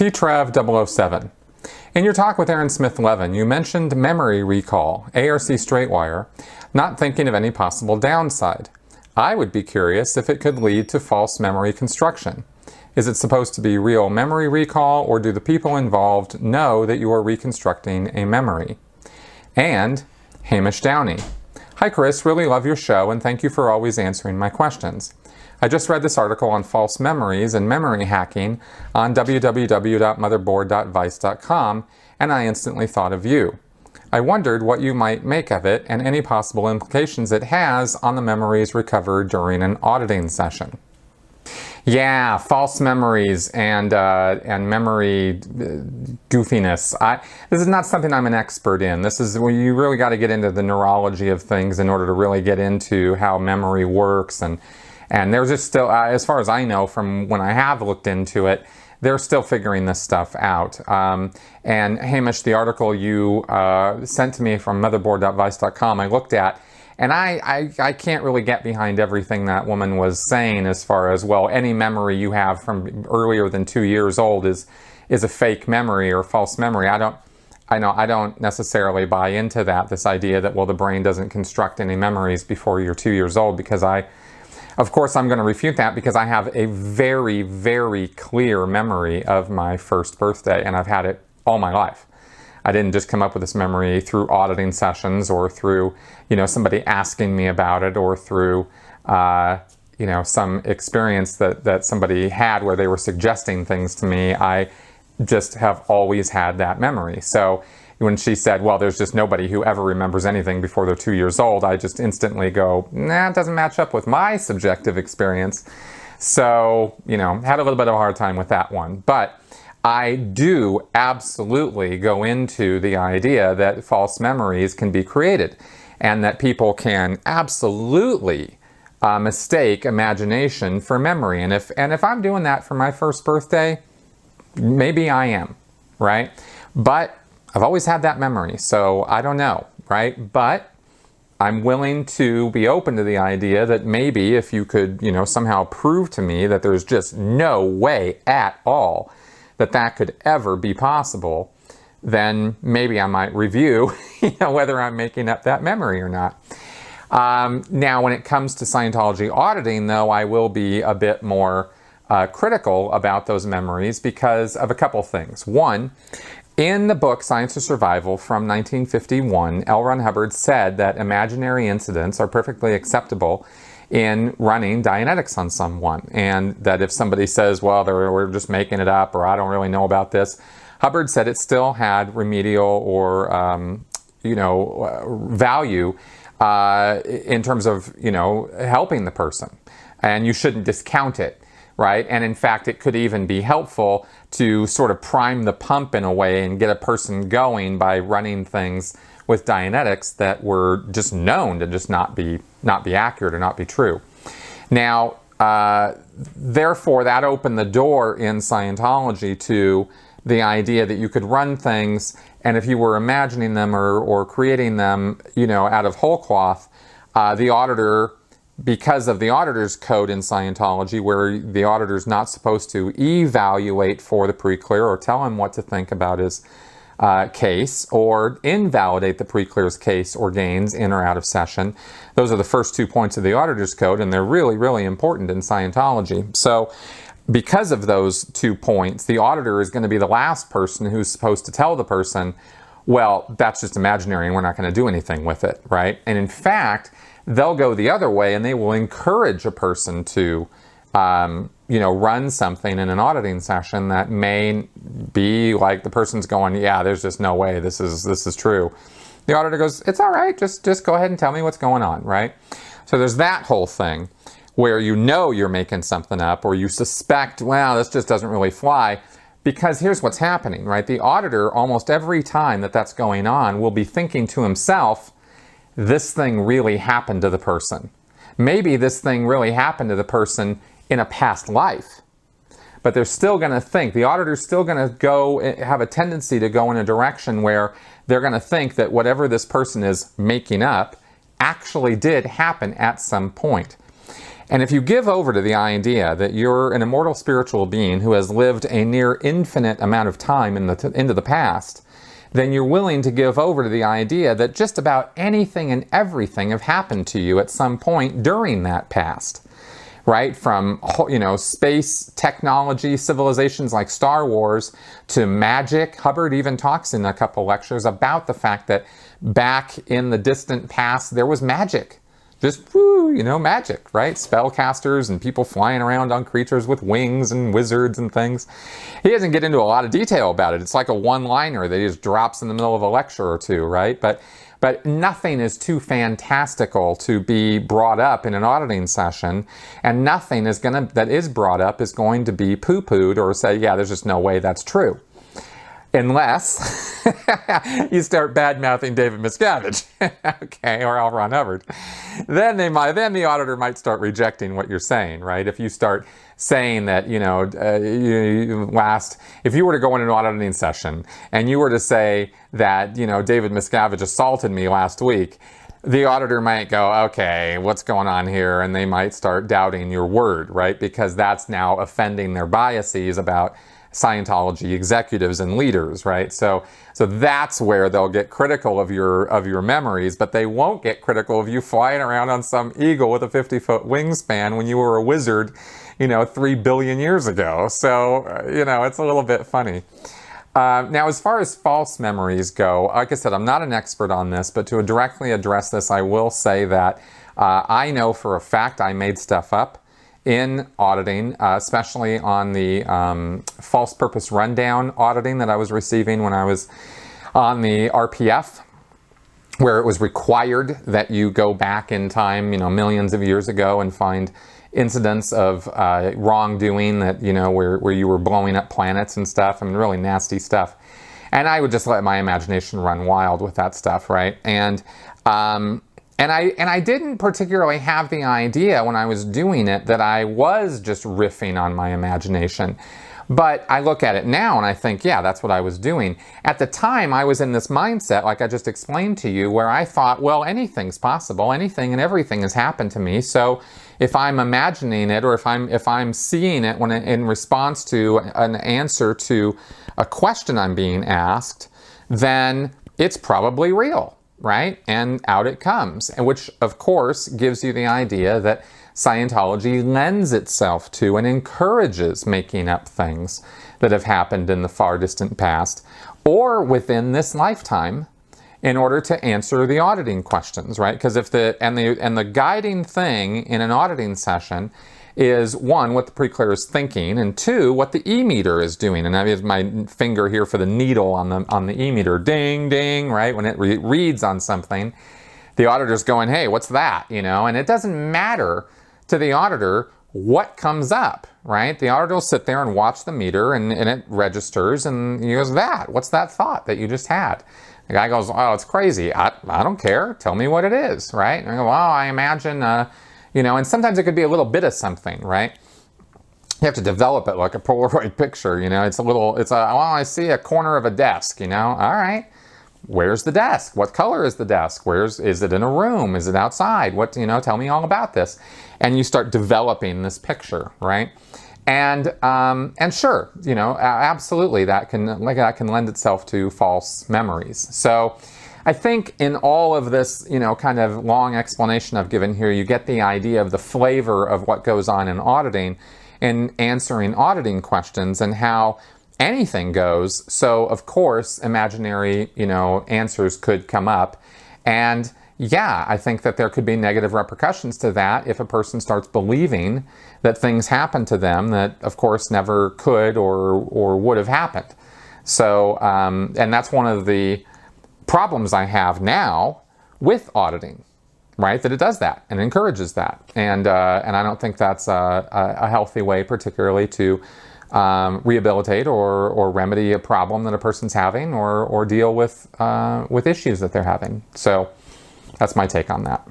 TTrev007. In your talk with Aaron Smith-Levin, you mentioned memory recall, ARC straightwire, not thinking of any possible downside. I would be curious if it could lead to false memory construction. Is it supposed to be real memory recall, or do the people involved know that you are reconstructing a memory? And Hamish Downey. Hi Chris, really love your show and thank you for always answering my questions. I just read this article on false memories and memory hacking on www.motherboard.vice.com and I instantly thought of you. I wondered what you might make of it and any possible implications it has on the memories recovered during an auditing session. Yeah, false memories and memory goofiness. This is not something I'm an expert in. This is where you really got to get into the neurology of things in order to really get into how memory works. And there's just still, as far as I know from when I have looked into it, they're still figuring this stuff out. And Hamish, the article you sent to me from motherboard.vice.com, I looked at, and I can't really get behind everything that woman was saying as far as, well, any memory you have from earlier than 2 years old is a fake memory or false memory. I don't necessarily buy into that, this idea that, well, the brain doesn't construct any memories before you're 2 years old, because of course I'm going to refute that, because I have a very, very clear memory of my first birthday, and I've had it all my life. I didn't just come up with this memory through auditing sessions or through, somebody asking me about it, or through, some experience that somebody had where they were suggesting things to me. I just have always had that memory. So when she said, well, there's just nobody who ever remembers anything before they're 2 years old, I just instantly go, nah, it doesn't match up with my subjective experience. So, had a little bit of a hard time with that one. But I do absolutely go into the idea that false memories can be created, and that people can absolutely mistake imagination for memory. And if I'm doing that for my first birthday, maybe I am, right? But I've always had that memory, so I don't know, right? But I'm willing to be open to the idea that maybe if you could, somehow prove to me that there's just no way at all that could ever be possible, then maybe I might review, whether I'm making up that memory or not. Now, when it comes to Scientology auditing, though, I will be a bit more critical about those memories because of a couple things. One, in the book Science of Survival from 1951, L. Ron Hubbard said that imaginary incidents are perfectly acceptable in running Dianetics on someone, and that if somebody says, well, we're just making it up, or I don't really know about this, Hubbard said it still had remedial or value in terms of helping the person, and you shouldn't discount it, right? And in fact, it could even be helpful to sort of prime the pump in a way and get a person going by running things with Dianetics that were just known to just not be accurate or not be true. Now, therefore, that opened the door in Scientology to the idea that you could run things, and if you were imagining them or creating them, out of whole cloth, the auditor, because of the auditor's code in Scientology, where the auditor's not supposed to evaluate for the pre-clear or tell him what to think about his case, or invalidate the pre-clear's case or gains in or out of session. Those are the first 2 points of the auditor's code, and they're really, really important in Scientology. So because of those 2 points, the auditor is going to be the last person who's supposed to tell the person, well, that's just imaginary and we're not going to do anything with it, right? And in fact, they'll go the other way and they will encourage a person to run something in an auditing session that may be like the person's going, yeah, there's just no way this is true. The auditor goes, it's all right, just go ahead and tell me what's going on, right? So there's that whole thing where you're making something up, or you suspect, well, this just doesn't really fly, because here's what's happening, right? The auditor, almost every time that's going on, will be thinking to himself, this thing really happened to the person. Maybe this thing really happened to the person in a past life. But they're still going to think, the auditor's still going to have a tendency to go in a direction where they're going to think that whatever this person is making up actually did happen at some point. And if you give over to the idea that you're an immortal spiritual being who has lived a near infinite amount of time into the past, then you're willing to give over to the idea that just about anything and everything have happened to you at some point during that past. Right? From, space technology, civilizations like Star Wars, to magic. Hubbard even talks in a couple lectures about the fact that back in the distant past, there was magic. Just, magic, right? Spellcasters and people flying around on creatures with wings and wizards and things. He doesn't get into a lot of detail about it. It's like a one-liner that he just drops in the middle of a lecture or two, right? But nothing is too fantastical to be brought up in an auditing session, and nothing that is brought up is going to be poo-pooed or say, yeah, there's just no way that's true. Unless you start bad-mouthing David Miscavige, okay, or L. Ron Hubbard. Then the auditor might start rejecting what you're saying, right? If you start saying that, if you were to go in an auditing session and you were to say that, David Miscavige assaulted me last week, the auditor might go, okay, what's going on here? And they might start doubting your word, right? Because that's now offending their biases about Scientology executives and leaders, right? So that's where they'll get critical of your memories, but they won't get critical of you flying around on some eagle with a 50-foot wingspan when you were a wizard, 3 billion years ago. So, it's a little bit funny. Now, as far as false memories go, like I said, I'm not an expert on this, but to directly address this, I will say that I know for a fact I made stuff up in auditing, especially on the false purpose rundown auditing that I was receiving when I was on the RPF, where it was required that you go back in time, millions of years ago and find incidents of wrongdoing that, where you were blowing up planets and stuff. I mean, really nasty stuff. And I would just let my imagination run wild with that stuff, right? And I didn't particularly have the idea when I was doing it that I was just riffing on my imagination. But I look at it now and I think, yeah, that's what I was doing. At the time, I was in this mindset, like I just explained to you, where I thought, well, anything's possible. Anything and everything has happened to me. So if I'm imagining it, or if I'm seeing it in response to an answer to a question I'm being asked, then it's probably real. Right? And out it comes, and which of course gives you the idea that Scientology lends itself to and encourages making up things that have happened in the far distant past or within this lifetime in order to answer the auditing questions, right? Because if the guiding thing in an auditing session is, one, what the pre-clear is thinking, and two, what the e-meter is doing. And I have my finger here for the needle on the e-meter. Ding, ding, right? When it reads on something, the auditor's going, hey, what's that? And it doesn't matter to the auditor what comes up, right? The auditor will sit there and watch the meter, and it registers, and he goes, what's that thought that you just had? The guy goes, oh, it's crazy. I don't care. Tell me what it is, right? And I go, well, I imagine... and sometimes it could be a little bit of something, right? You have to develop it like a Polaroid picture, I see a corner of a desk, all right. Where's the desk? What color is the desk? Is it in a room? Is it outside? Tell me all about this. And you start developing this picture, right? And sure, absolutely that can lend itself to false memories. So I think in all of this, kind of long explanation I've given here, you get the idea of the flavor of what goes on in auditing and answering auditing questions and how anything goes. So, of course, imaginary, answers could come up. And yeah, I think that there could be negative repercussions to that if a person starts believing that things happen to them that, of course, never could or would have happened. So, and that's one of the problems I have now with auditing, right? That it does that and encourages that, and I don't think that's a healthy way, particularly to rehabilitate or remedy a problem that a person's having or deal with issues that they're having. So that's my take on that.